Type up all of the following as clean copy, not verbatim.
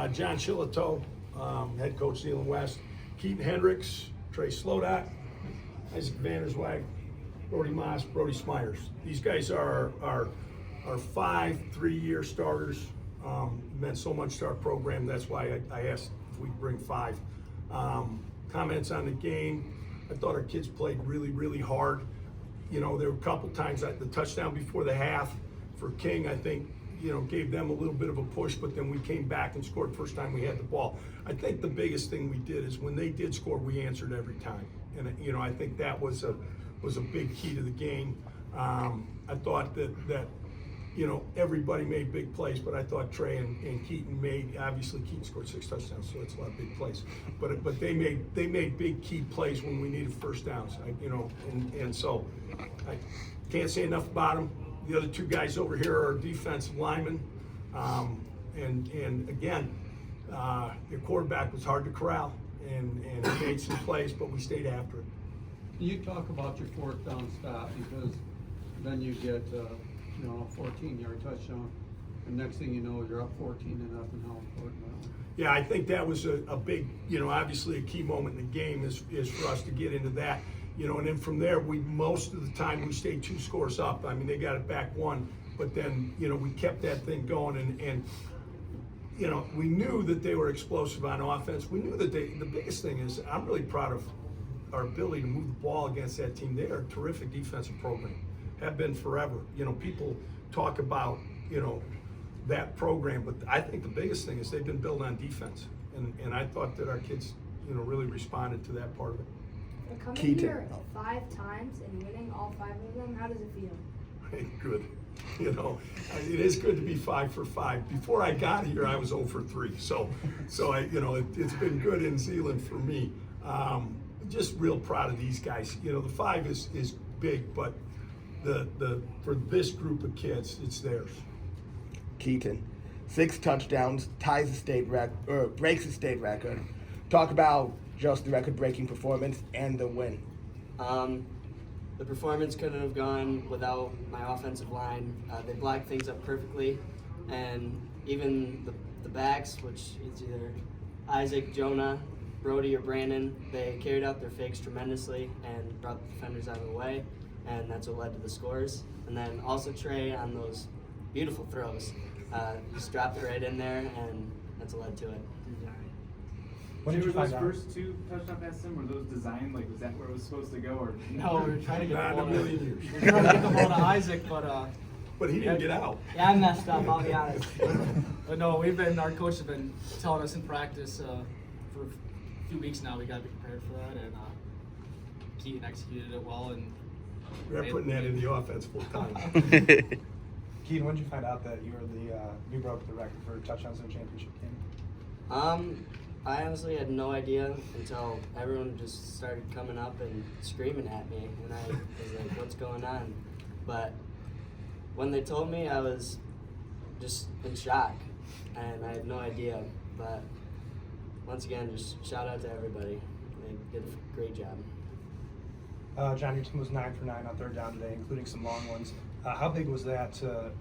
John Shillito, head coach Zeeland West, Keaton Hendricks, Trey Slodot, Isaac Vanderswag, Brody Moss, Brody Smyers. These guys are 5 3-year starters. Meant so much to our program. That's why I asked if we bring 5. Comments on the game. I thought our kids played really, really hard. You know, there were a couple times the touchdown before the half for King, I think, you know, gave them a little bit of a push, but then we came back and scored first time we had the ball. I think the biggest thing we did is when they did score, we answered every time. And, you know, I think that was a big key to the game. I thought that you know, everybody made big plays, but I thought Trey and Keaton obviously Keaton scored 6 touchdowns, so it's a lot of big plays. But they made big key plays when we needed first downs, you know, and so I can't say enough about them. The other 2 guys over here are defensive linemen, and again, your quarterback was hard to corral, and he made some plays, but we stayed after it. You talk about your 4th down stop, because then you get you know, a 14-yard touchdown, and next thing you know, you're up 14-0. How important that was. Yeah, I think that was a big, you know, obviously a key moment in the game is for us to get into that, you know, and then from there, most of the time we stayed 2 scores up. I mean, they got it back 1, but then, you know, we kept that thing going, and you know, we knew that they were explosive on offense. We knew that the biggest thing is I'm really proud of our ability to move the ball against that team. They are a terrific defensive program. Have been forever. You know, people talk about, you know, that program, but I think the biggest thing is they've been built on defense, and I thought that our kids, you know, really responded to that part of it. And coming here 5 times and winning all 5 of them, how does it feel? Good. You know, it is good to be 5 for 5. Before I got here, I was 0 for 3. So I, you know, it's been good in Zeeland for me. Just real proud of these guys. You know, the 5 is big, but for this group of kids, it's theirs. Keaton, 6 touchdowns, ties the state record, breaks the state record. Talk about just the record-breaking performance and the win. The performance couldn't have gone without my offensive line. They blocked things up perfectly, and even the backs, which is either Isaac, Jonah, Brody, or Brandon, they carried out their fakes tremendously and brought the defenders out of the way, and that's what led to the scores. And then also Trey on those beautiful throws. Just dropped it right in there, and that's what led to it. When did you find out? First 2 touchdown passes were those designed, like, was that where it was supposed to go, or? No, we were trying to get Not the in a ball million years. We were trying to get the ball to Isaac, But he didn't get out. yeah, I messed up, I'll be honest. But no, our coach has been telling us in practice for a few weeks now, we got to be prepared for that, and Keaton executed it well. And We're putting that in the offense full time. Keaton, when did you find out that you broke the record for touchdowns in a championship game? I honestly had no idea until everyone just started coming up and screaming at me, and I was like, what's going on? But when they told me, I was just in shock, and I had no idea. But once again, just shout out to everybody. They did a great job. John, your team was 9 for 9 on 3rd down today, including some long ones. How big was that to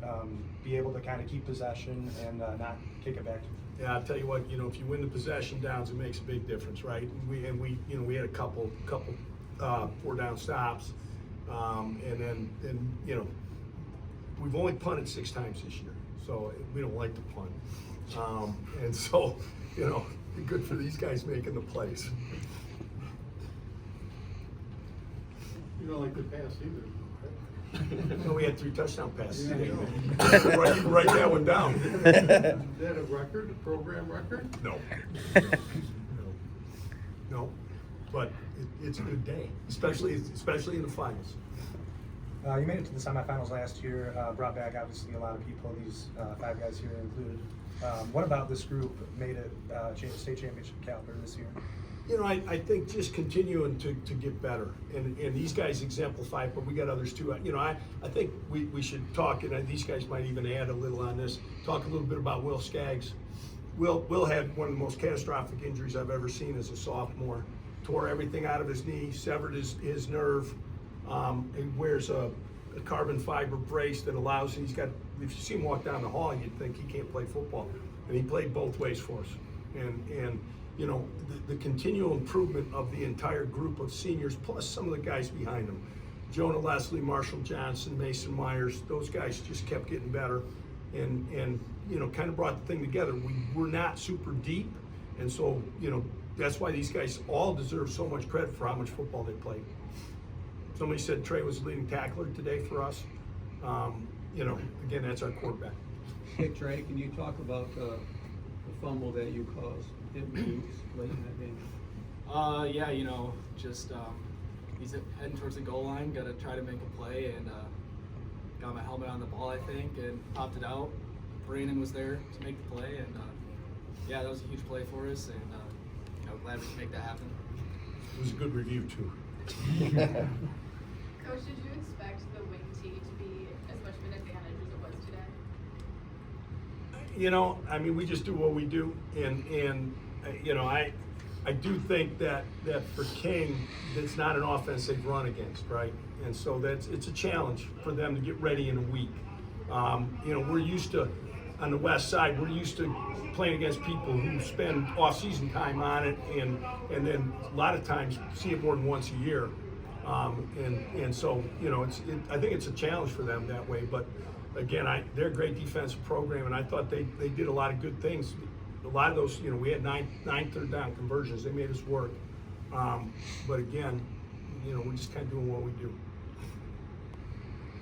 be able to kind of keep possession and not kick it back? Yeah, I'll tell you what, you know, if you win the possession downs, it makes a big difference, right? We you know, we had a couple 4-down stops, and then you know, we've only punted 6 times this year, so we don't like to punt, and so, you know, good for these guys making the plays. You don't like to pass either. No, we had 3 touchdown passes. Write that one down. Is that a record, a program record? No. No. But it's a good day, especially in the finals. You made it to the semifinals last year, brought back obviously a lot of people, these 5 guys here included. What about this group made it state championship caliber this year? You know, I think just continuing to get better, and these guys exemplify it, but we got others too. You know, I think we should talk, and these guys might even add a little on this, talk a little bit about Will Skaggs. Will had one of the most catastrophic injuries I've ever seen as a sophomore. Tore everything out of his knee, severed his nerve. He wears a carbon fiber brace that allows, if you see him walk down the hall, you'd think he can't play football. and he played both ways for us. And you know, the continual improvement of the entire group of seniors, plus some of the guys behind them. Jonah Leslie, Marshall Johnson, Mason Myers, those guys just kept getting better and you know, kind of brought the thing together. We were not super deep, and so, you know, that's why these guys all deserve so much credit for how much football they played. Somebody said Trey was the leading tackler today for us. You know, again, that's our quarterback. Hey Trey, can you talk about the fumble that you caused in Boots late in that game? Yeah, you know, just he's heading towards the goal line, got to try to make a play, and got my helmet on the ball, I think, and popped it out. Brandon was there to make the play, and yeah, that was a huge play for us, and you know, glad we could make that happen. It was a good review too. Coach, did you expect the wing tee to be as much of an advantage as it was today? You know, I mean, we just do what we do, and you know, I do think that for King, it's not an offense they've run against, right? And so it's a challenge for them to get ready in a week. You know, we're used to, on the west side, we're used to playing against people who spend off-season time on it, and then a lot of times see it more than once a year. And so, you know, I think it's a challenge for them that way. But again, they're a great defensive program, and I thought they did a lot of good things. A lot of those, you know, we had nine third down conversions. They made us work. But again, you know, we're just kind of doing what we do.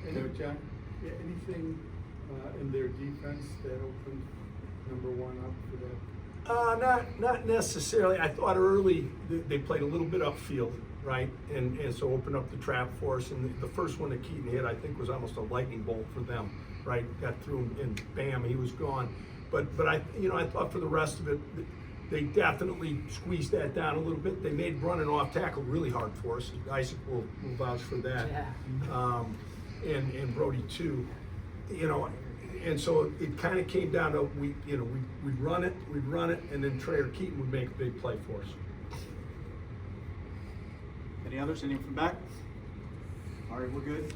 Coach John, anything in their defense that opened number one up for that? Not necessarily. I thought early they played a little bit upfield, right? And so opened up the trap for us. And the first one that Keaton hit, I think, was almost a lightning bolt for them, right? Got through him and bam, he was gone. But I thought for the rest of it, they definitely squeezed that down a little bit. They made running off tackle really hard for us. Isaac will vouch for that. Yeah. And Brody too. You know, and so it kind of came down to we'd run it, and then Trey or Keaton would make a big play for us. Any others? Anything from back? All right, we're good.